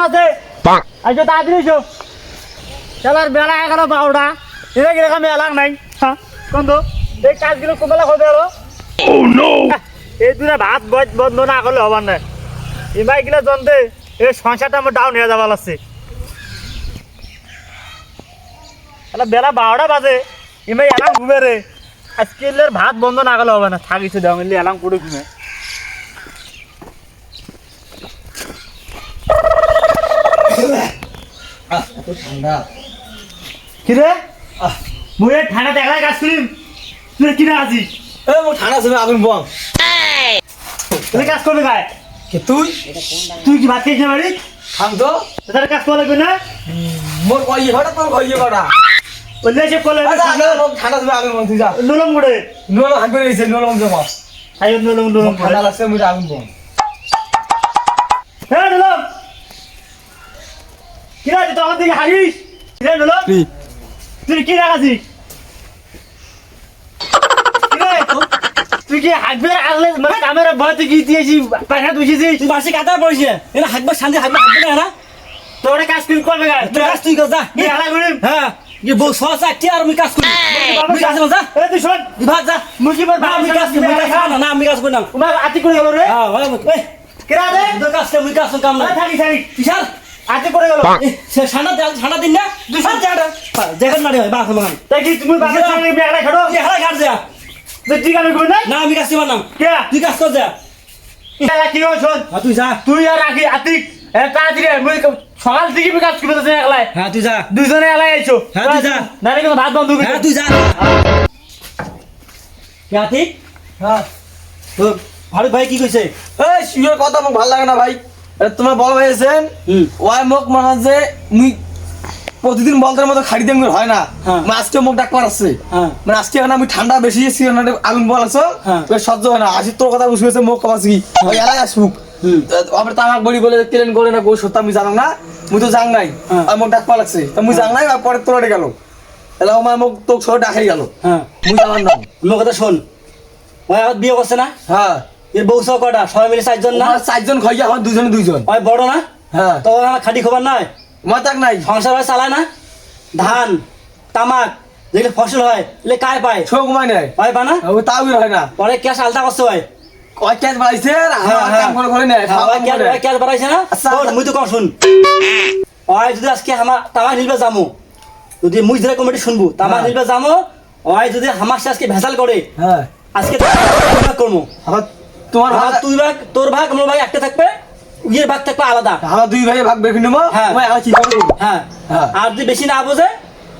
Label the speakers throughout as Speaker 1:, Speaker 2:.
Speaker 1: বাজে আজকে তাড়াতাড়ি এসো খেলার বেলা 11-12টা এটা কিরকম মেলা নাই হ্যাঁ কোন তো এই কাজগুলো কোমেলা হবে আরো এই দুটা ভাত বন্ধ না করলে হবার না ইমাই গিলা জনতে এই সংসারটা আমার ডাউন হয়ে যাওয়া লাগছে বেলা 12টা বাজে ইমাই এলাম ঘুমে রে আজকে ভাত বন্ধ না করলে হবে না থাকিছে দেওয়া এলাম করে ঘুমে
Speaker 2: ঠান্ডা
Speaker 1: কিরে মুই ঠান্ডা দেখাই কাজ করিম তুই কিনা আছিস
Speaker 2: ঠান্ডা সময় আগুন বং
Speaker 1: তুই কাজ করবে গায়ে
Speaker 2: কে তুই
Speaker 1: কি ভাত খেয়েছিস বাড়ি
Speaker 2: খাম তো
Speaker 1: তার কাজ করা লাগবে না
Speaker 2: মোর কইয়ে ভাড়া তোর কইয়ে ভাড়া
Speaker 1: বললে সে করলে
Speaker 2: ঠান্ডা সময় আগুন বং তুই যা
Speaker 1: নুলম গুড়ে
Speaker 2: নুন হাঁকবে রয়েছে নুন জমা
Speaker 1: আই নুলম
Speaker 2: ঠান্ডা লাগছে মুই আগুন বং
Speaker 1: হ্যাঁ নুলম কিরা তুই তখন থেকে হারিস কিরা নুলম তুই কি রাখাছিস তুই কি হাঁকবে আগলে মানে ক্যামেরা ভয় তুই কি দিয়েছি পাখা তুইছিস
Speaker 3: তুই বাসে কাটা পড়িছে এটা হাঁকবা শান্তি হাঁকবা হাঁকবে না
Speaker 1: তোর কাজ তুই করবে গায়ে
Speaker 3: তুই কাজ তুই কর যা
Speaker 1: তুই হালা করিম
Speaker 3: হ্যাঁ যে বউ সহজা কি আর আমি কাজ করি আমি কাজ যা
Speaker 1: এ তুই শোন
Speaker 3: ভাগ যা
Speaker 1: মুজিবর ভাই
Speaker 3: আমি কাজ না আমি কাজ করি না
Speaker 1: তোমার আতি করে গেল রে
Speaker 3: হ্যাঁ ওই
Speaker 1: কিরা রে
Speaker 3: তোর কাজ আমি কাজ কাম না
Speaker 1: থাকি থাকি
Speaker 3: বিশাল
Speaker 1: আতি করে গেল
Speaker 3: সে ঠান্ডা দিন না দুই সাত জায়গা যেখানে না রে ভাই বাস মাগান
Speaker 1: তাই কি তুমি বাসা চালিয়ে বেড়া খাড়ো
Speaker 3: তুই হারা ঘাট যা
Speaker 1: তুই ঠিক আমি কই না
Speaker 3: না আমি কাজ করব না
Speaker 1: কে
Speaker 3: তুই কাজ কর যা
Speaker 1: এটা কি হইছ
Speaker 3: হ্যাঁ তুই যা
Speaker 1: তুই আর আকি আতিক এ কাজরে মুই সকাল থেকে কাজ করতে একলাই
Speaker 3: হ্যাঁ তুই যা
Speaker 1: দুইজনে একলাই আইছো
Speaker 3: হ্যাঁ, তুই যা।
Speaker 1: না রে ভাত বন্ধ করে
Speaker 3: হ্যাঁ তুই যা কি
Speaker 2: হ্যাঁ
Speaker 3: তোর ভাই ভাই কি কইছে
Speaker 2: এই শুয়ে কথা মোক ভাল লাগে না ভাই তোমার বল ভাই আছেন
Speaker 3: হুম
Speaker 2: ওয়াই মোক মানে যে মুই প্রতিদিন বলদের মতো খাড়ি দেম হয় না
Speaker 3: হ্যাঁ।
Speaker 2: মানে আজকে মোক ডাক আছে
Speaker 3: হ্যাঁ
Speaker 2: মানে আজকে না আমি ঠান্ডা বেশি এসেছি না আগুন বল আছো
Speaker 3: হ্যাঁ।
Speaker 2: সহ্য হয় না আসি তোর কথা বুঝেছে মোক কবাস কি ওই এলাই আসুক
Speaker 3: হুম
Speaker 2: আবার তামাক বড়ি বলে ট্রেন করে না গো সত্য আমি জানো না মুই তো জাং নাই
Speaker 3: হ্যাঁ।
Speaker 2: আর মোক ডাক লাগছে তো মুই জাং নাই আর পরে তোরে গেল এলা আমার মোক তো ছোট ডাকাই গেল
Speaker 3: হ্যাঁ
Speaker 2: মুই জানার নাম
Speaker 3: আমার কথা শোন ওই আবার বিয়ে করছে না
Speaker 2: হ্যাঁ
Speaker 3: এর বউ সহ কটা সবাই মিলে 4 জন না
Speaker 2: আমার 4 জন খাইয়া আমার দুজনে দুইজন
Speaker 3: ওই বড় না
Speaker 2: হ্যাঁ
Speaker 3: তো আমার খাটি খবর নাই
Speaker 2: মই তাক নাই
Speaker 3: সংসার হয় চালায় না ধান তামাক যেগুলো ফসল হয় এগুলো কায় পায়
Speaker 2: ছোক মাই নাই
Speaker 3: হয় পা না
Speaker 2: ও তাও হয় না
Speaker 3: পরে ক্যাশ আলতা করতে হয়
Speaker 2: কয় ক্যাচ বাড়াইছে
Speaker 3: হ্যাঁ, হ্যাঁ।
Speaker 2: কাম করে নাই
Speaker 3: ক্যাশ বাড়াইছে না
Speaker 2: আচ্ছা।
Speaker 3: শোন, মুই তো কম শুন ওই যদি আজকে আমার তামাক নিলবে যামো যদি মুই ধরে কমিটি শুনবো তামাক
Speaker 2: হ্যাঁ।
Speaker 3: নিলবে যামো ওই যদি আমার সাথে আজকে ভেজাল করে
Speaker 2: হ্যাঁ
Speaker 3: আজকে করবো
Speaker 2: আবার তোমার
Speaker 3: আর তুই ভাগ তোর ভাগ আমার ভাগ একটা থাকবে ইয়ের ভাগ থাকবে আলাদা
Speaker 2: আমরা দুই ভাই ভাগ বের করে নেবো
Speaker 3: হ্যাঁ।
Speaker 2: ওই আমার কি করব
Speaker 3: হ্যাঁ
Speaker 2: হ্যাঁ।
Speaker 3: আর যদি বেশি না বোঝে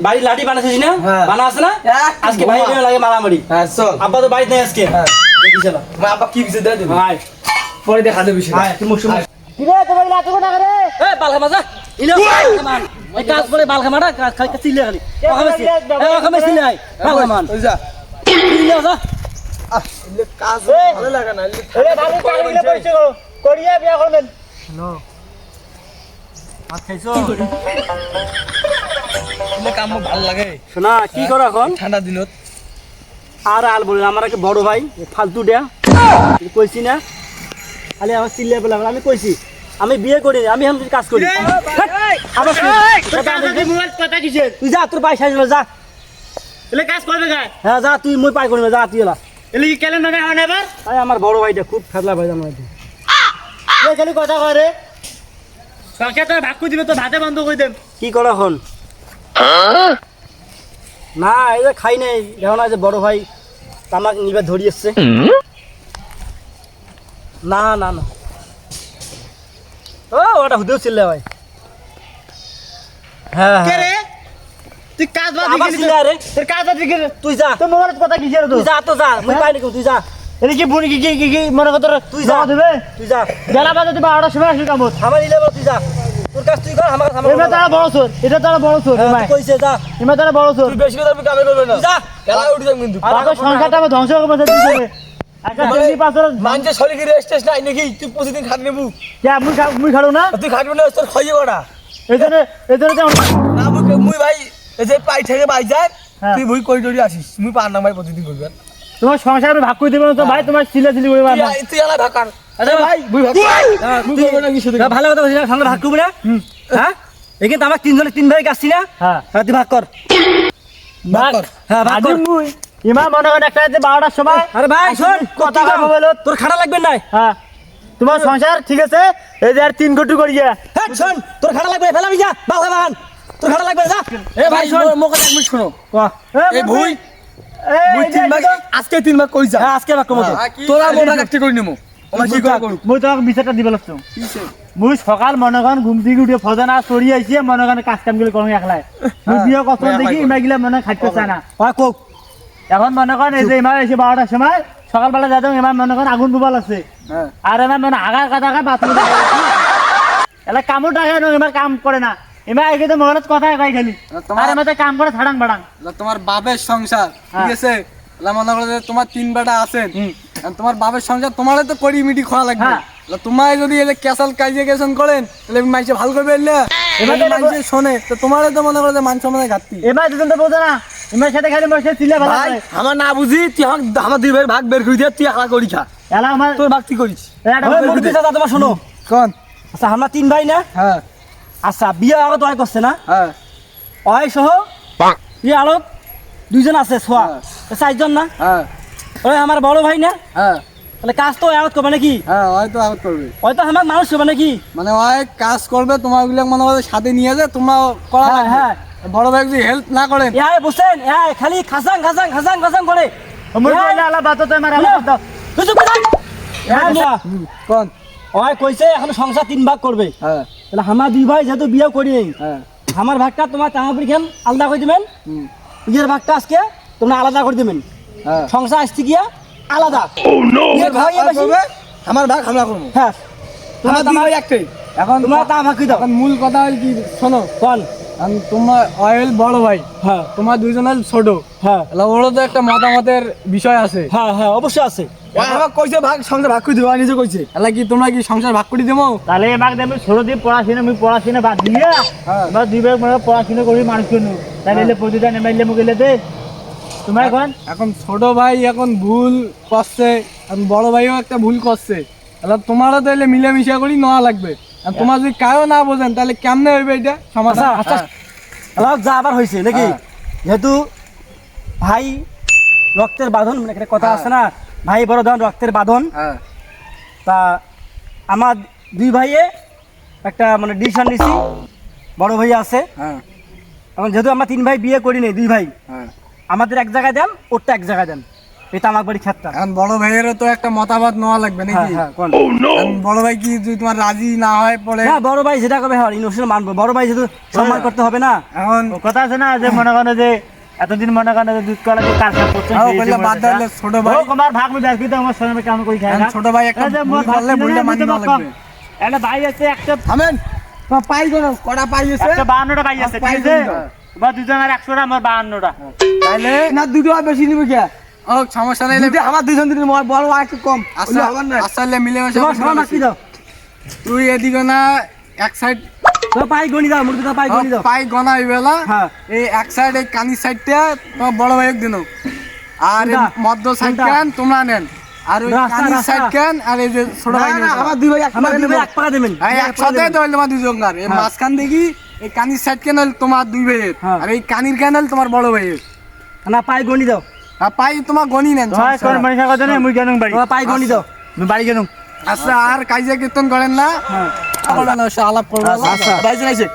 Speaker 3: বাড়ির লাঠি বানাচ্ছিস না
Speaker 2: হ্যাঁ।
Speaker 3: বানা আছে না
Speaker 2: এক
Speaker 3: আজকে ভাই
Speaker 2: বোমা।
Speaker 3: লাগে মারামারি
Speaker 2: হ্যাঁ চল
Speaker 3: আব্বা তো বাড়িতে নেই আজকে
Speaker 2: হ্যাঁ
Speaker 3: দেখিস না
Speaker 2: মা আব্বা কি বিছে দে দেব
Speaker 3: হাই
Speaker 2: পরে দেখা দেব বিষয়
Speaker 3: হাই তুই মুসুম
Speaker 1: কি রে তোমার লাতো কোনা করে
Speaker 3: এ বালখামা যা ইলো বালখামান এই কাজ করে বালখামাটা কাজ খাই চিল্লে খালি ওখানে চিল্লে আই বালখামান
Speaker 2: ওই যা
Speaker 3: চিল্লে যা
Speaker 2: ইলে কাজ ভালো লাগে না ইলে
Speaker 1: এরে ভালো চাকরিলে পয়সা করিয়া বিয়া করবেন
Speaker 3: ভাত খাইছো
Speaker 2: ইলে কাম মোক ভালো লাগে
Speaker 3: শোনা কি করো এখন
Speaker 2: ঠান্ডা দিনত
Speaker 3: আর আল বলি আমার একটা বড় ভাই ফালতু দেয়া কইছি না খালি আমার চিল্লে বলে আমি কইছি আমি বিয়ে করি আমি এখন কাজ করি আবার
Speaker 1: মোবাইল কথা কিসের
Speaker 3: তুই যা তোর পাই সাইজ যা
Speaker 1: এলে কাজ করবে গায়
Speaker 3: হ্যাঁ যা তুই মই পাই করি যা তুই এলা
Speaker 1: এলে কি কেলেন না হয় না এবার
Speaker 3: আই আমার বড় ভাইটা খুব ফেদলা ভাই আমার
Speaker 1: এ খালি কথা করে সংসার তোর ভাগ করে দিবে তো ভাতে বন্ধ করে দেব
Speaker 3: কি করে এখন না এই যে খাই নাই এখন যে বড় ভাই তামাক নিবে ধরি এসছে না না না ও ওটা হুদেও ছিল ভাই হ্যাঁ
Speaker 1: কে
Speaker 3: হ্যাঁ
Speaker 1: রে তুই কাজ বাদ
Speaker 3: আবার
Speaker 1: দিলি
Speaker 3: ছিল রে
Speaker 1: তোর কাজ বাদ দিলি
Speaker 3: তুই যা
Speaker 1: তোর মোবাইল কথা কিসের তো
Speaker 3: তুই যা তো যা মুই পাই নাকি তুই যা
Speaker 1: এলে কি বুনি কি মনে কর
Speaker 3: তুই যা
Speaker 1: দেবে
Speaker 3: তুই যা
Speaker 1: বেলা বাজে তুই 12টার সময় আসবি কামত
Speaker 3: আমার নিলে তুই যা তোর কাজ তুই কর আমার
Speaker 1: এটা তারা বড় চোর এটা তারা বড় চোর
Speaker 3: হ্যাঁ, তুই কইছে যা
Speaker 1: এমা তারা বড় চোর
Speaker 2: তুই বেশি কথা কামে করবে না
Speaker 3: তুই যা
Speaker 2: খেলা উঠে যাম কিন্তু
Speaker 1: আর তোর সংসারটা আমি ধ্বংস করে বসে দিতে একটা চিংড়ি পাথর
Speaker 2: মানছে শরীরে রেস্ট টেস্ট নাই নাকি তুই প্রতিদিন খাট নেবু
Speaker 1: কে মুই খাড়ো না
Speaker 2: তুই খাটবে না তোর খাইয়ে কটা
Speaker 1: এজন্য
Speaker 2: না মুই ভাই এই যে পাই থেকে বাই যায়
Speaker 1: হ্যাঁ।
Speaker 2: তুই ভুই করিডোরি আসিস মুই পার না ভাই প্রতিদিন করবে
Speaker 1: তোমার সংসার আমি ভাগ করে দেবো না তো ভাই, তোমার চিল্লাচিল্লি করে না।
Speaker 2: তুই এলা ভাগ কর। আরে ভাই মুই ভাগ মুই করব না কিছু
Speaker 3: ভালো কথা বলছিস, সঙ্গে ভাগ করবি না? হ্যাঁ, এখানে তো আমার তিনজনে তিন ভাই কাটছি না?
Speaker 1: হ্যাঁ
Speaker 3: হ্যাঁ, তুই ভাগ কর।
Speaker 2: ভাগ কর।
Speaker 3: হ্যাঁ, ভাগ কর।
Speaker 1: মুই ইমাম মনে করেন একটা রাতে 12টার সময়
Speaker 3: আরে ভাই শোন,
Speaker 1: কথা
Speaker 3: কথা
Speaker 1: বলো।
Speaker 3: তোর খারাপ লাগবে না?
Speaker 1: হ্যাঁ তোমার সংসার ঠিক আছে, এই যে আর 3 কোটি করিয়া
Speaker 3: হ্যাঁ শোন, তোর খারাপ লাগবে, ফেলাবি যা, বাবা বাবান, তোর খারাপ লাগবে যা।
Speaker 2: এ ভাই মোকে এক মিনিট শোনো। এই ভুই মুই 3 ভাগ আজকে 3 ভাগ কই যা।
Speaker 3: হ্যাঁ, আজকে ভাগ করবো তো।
Speaker 2: তোরা মোর ভাগ একটা করে নিমু। ওমা কি করে করু?
Speaker 1: মুই তোমাকে বিচারটা দিব লাগছো। মুই সকাল মনে করেন ঘুম থেকে উঠে ফজানা চড়ি আইছি, মনে করেন কাজ কাম গুলো করুন একলাই। মুই বিয়ে কত দেখি ইমাগিলা মনে খাইতে চায় না।
Speaker 3: হয় কোক।
Speaker 1: এখন মনে করেন এই যে ইমাম এসে 12টার সময় সকালবেলা যাতে ইমাম মনে করেন আগুন ডুবাল আছে,
Speaker 2: হ্যাঁ
Speaker 1: আর এবার মানে আগার কাটা বাথরুম এলা কামও টাকা নো এবার কাম করে না। এবার আগে তো মহলত কথা কই খালি, আর এবার কাম করে ছাড়াং বাড়াং।
Speaker 2: তোমার বাপের সংসার ঠিক আছে, মনে করো যে তোমার 3 বেটা আছেন, তোমার বাপের সংসার তোমারে তো করি মিটি খাওয়া লাগবে।
Speaker 1: হ্যাঁ।
Speaker 2: তোমায় যদি এলে ক্যাসাল কাজে গেছেন করেন তাহলে মাইসে ভালো করবে না, এবার মাইসে শোনে তো তোমারে তো মনে করো যে মান সম্মানে ঘাটতি।
Speaker 1: এবার দুজন তো বোঝে না, এবার সাথে খালি বসে চিল্লা ভালো
Speaker 2: ভাই আমার না বুঝি তুই আমার 2 ভাইয়ের ভাগ বের করে দিয়া তুই একলা করি খা।
Speaker 1: এলা আমার
Speaker 2: তোর ভাগ তুই করিস
Speaker 3: ওই মুরগি চাচা, তোমার শোনো।
Speaker 2: কোন?
Speaker 3: আচ্ছা, আমরা 3 ভাই না?
Speaker 2: হ্যাঁ
Speaker 3: আচ্ছা, বিয়ে আগত ওই করছে না?
Speaker 2: হ্যাঁ
Speaker 3: ওই সহ বিয়ে আলোক 2 জন আছে, ছোয়া 4 জন না?
Speaker 2: হ্যাঁ
Speaker 3: ওই আমার বড় ভাই না?
Speaker 2: হ্যাঁ
Speaker 3: তাহলে কাজ তো আগত করবে নাকি?
Speaker 2: হ্যাঁ হয়তো আউট করবে,
Speaker 3: ওই তো আমার মানুষ হবে নাকি?
Speaker 2: মানে ওই কাজ করবে তোমার ওগুলো মনে করো সাথে নিয়ে যায়, তোমার করা
Speaker 3: হ্যাঁ,
Speaker 2: লাগবে।
Speaker 3: হ্যাঁ।
Speaker 2: বড় ভাই যদি হেল্প না করেন
Speaker 3: এই বসেন, এই খালি খাসাং খাসাং খাসাং খাসাং করে।
Speaker 1: মুই কইলা আলা বাতো তো আমার আলা বাতো
Speaker 3: তুই চুপ কর। এই না,
Speaker 2: কোন?
Speaker 3: ওই কইছে এখন সংসার 3 ভাগ করবে।
Speaker 2: হ্যাঁ
Speaker 3: তাহলে আমার 2 ভাই যেহেতু বিয়ে করি নাই,
Speaker 2: হ্যাঁ
Speaker 3: আমার ভাগটা তোমার টাঙাপুরি খেন আলাদা করে দিবেন, নিজের ভাগটা আজকে তোমরা আলাদা করে দিবেন।
Speaker 2: হ্যাঁ
Speaker 3: সংসার আসছে গিয়া আলাদা।
Speaker 2: নিজের ভাগ
Speaker 3: ভাই বেশি।
Speaker 2: করবে, আমার ভাগ আমরা করবো।
Speaker 3: হ্যাঁ,
Speaker 2: আমার দুই ভাই একটাই। এখন
Speaker 3: তোমরা তা ভাগ দাও।
Speaker 2: এখন মূল কথা হল কি শোনো,
Speaker 3: কোন?
Speaker 2: এখন তোমার অয়েল বড় ভাই,
Speaker 3: হ্যাঁ
Speaker 2: তোমার 2 জন হল ছোট,
Speaker 3: হ্যাঁ
Speaker 2: ওরও তো একটা মতামতের বিষয় আছে।
Speaker 3: হ্যাঁ হ্যাঁ, অবশ্যই আছে।
Speaker 2: আমার কইছে ভাগ সংসার ভাগ করে দিবা, নিজে কইছে এলা কি তোমরা কি সংসার ভাগ করে দেবো?
Speaker 1: তাহলে এবার আমি ছোট দিয়ে পড়াশোনা মুই পড়াশোনা বাদ দিয়া
Speaker 2: হ্যাঁ।
Speaker 1: এবার 2 ভাই মানে পড়াশোনা করি মানুষ কেন তাহলে এলে প্রতিটা নেমাইলে মুগিলে দে তোমার কোন।
Speaker 2: এখন ছোট ভাই এখন ভুল করছে, এখন বড় ভাইও একটা ভুল করছে, তাহলে তোমারও তাহলে মিলেমিশা করি নেওয়া লাগবে। আর তোমার যদি কারো না বোঝেন তাহলে কেমনে হইবে এটা সমাধান?
Speaker 3: আচ্ছা, আলাদা যা আবার হয়েছে নাকি?
Speaker 2: হ্যাঁ।
Speaker 3: যেহেতু ভাই রক্তের বাঁধন, মানে একটা কথা আছে না, ভাই বড় ধন রক্তের বাঁধন।
Speaker 2: হ্যাঁ
Speaker 3: তা আমার 2 ভাইয়ে একটা মানে ডিসিশন নিছি, বড় ভাই আছে।
Speaker 2: হ্যাঁ
Speaker 3: এখন যেহেতু আমরা 3 ভাই বিয়ে করি নাই, 2 ভাই
Speaker 2: হ্যাঁ
Speaker 3: আমাদের এক জায়গায় দেন, ওরটা এক জায়গায় দেন, এই তামাক বাড়ি ক্ষেতটা।
Speaker 2: এখন বড় ভাইয়েরও তো একটা মতামত নেওয়া লাগবে
Speaker 3: হ্যাঁ
Speaker 2: নাকি?
Speaker 3: হ্যাঁ, কোন?
Speaker 2: এখন বড় ভাই কি যদি তোমার রাজি না হয় পরে?
Speaker 3: হ্যাঁ, বড় ভাই যেটা করবে হয় ইনোশন মানবো, বড় ভাই যেহেতু সম্মান করতে হবে না।
Speaker 2: এখন
Speaker 1: ও কথা আছে না যে মনে করো যে এতদিন মনে করো যে দুধ কলা যে কারখানা করছেন
Speaker 2: হ্যাঁ, বললে বাদ দিলে ছোট ভাই।
Speaker 1: আমার ভাগ মধ্যে আসবি তো আমার সঙ্গে কাম করি খাই
Speaker 2: এখন
Speaker 1: না।
Speaker 2: ছোট ভাই একটা
Speaker 1: এই যে
Speaker 2: ভুল
Speaker 1: মোর ভাগ
Speaker 2: করলে ভুলটা মানি নেওয়া লাগবে।
Speaker 1: একটা ভাই আছে একটা
Speaker 2: থামেন, তোমার পাই কোনো কটা পাই আছে?
Speaker 1: 52টা ভাই আছে, ঠিক আছে? বা দুজনের 100টা আমার 52টা।
Speaker 2: তাইলে না দুটো আর বেশি নিবে কি? ও সমস্যা নাই, আমার 2 জন দিন বড় আর একটু কম আচ্ছা আসলে মিলেমিশে
Speaker 3: তোমার সমান রাখি দাও,
Speaker 2: তুই এদিকে না এক সাইড
Speaker 3: তো পাই গনি দাও, মুরগিটা পাই গনি দাও।
Speaker 2: পাই গনা হইবেলা,
Speaker 3: হ্যাঁ।
Speaker 2: এই এক সাইড এই কানি সাইডটা তোমার বড় ভাইক দিন, আর এই
Speaker 3: কোনটা?
Speaker 2: মধ্য সাইড
Speaker 3: কোনটা?
Speaker 2: কেন তোমরা নেন, আর ওই
Speaker 3: রাস্তা,
Speaker 2: কানি
Speaker 3: রাস্তা।
Speaker 2: সাইড কেন, আর এই যে ছোট ভাই নেন।
Speaker 3: আমার 2 ভাই এক পাকা দেবেন।
Speaker 2: একসাথে তো হইলো তোমার 2 জঙ্গার, এই
Speaker 3: হ্যাঁ।
Speaker 2: মাঝখান দেখি এই কানির সাইড কেন হইলো তোমার 2 ভাইয়ের,
Speaker 3: হ্যাঁ।
Speaker 2: আর এই কানির কেন হইলো তোমার বড় ভাইয়ের।
Speaker 3: না, পাই গনি দাও,
Speaker 2: আর পাই তোমার গনি নেন,
Speaker 1: তোমার কোন মনীষা কথা নেই, মুই কেন বাড়ি
Speaker 3: তোমার পাই গনি দাও।
Speaker 1: মুই বাড়ি কেন
Speaker 2: আচ্ছা আর কাইজা কীর্তন করেন না,
Speaker 3: হ্যাঁ
Speaker 2: আলাপ করবো।
Speaker 3: আচ্ছা।
Speaker 2: বাইরে আইছে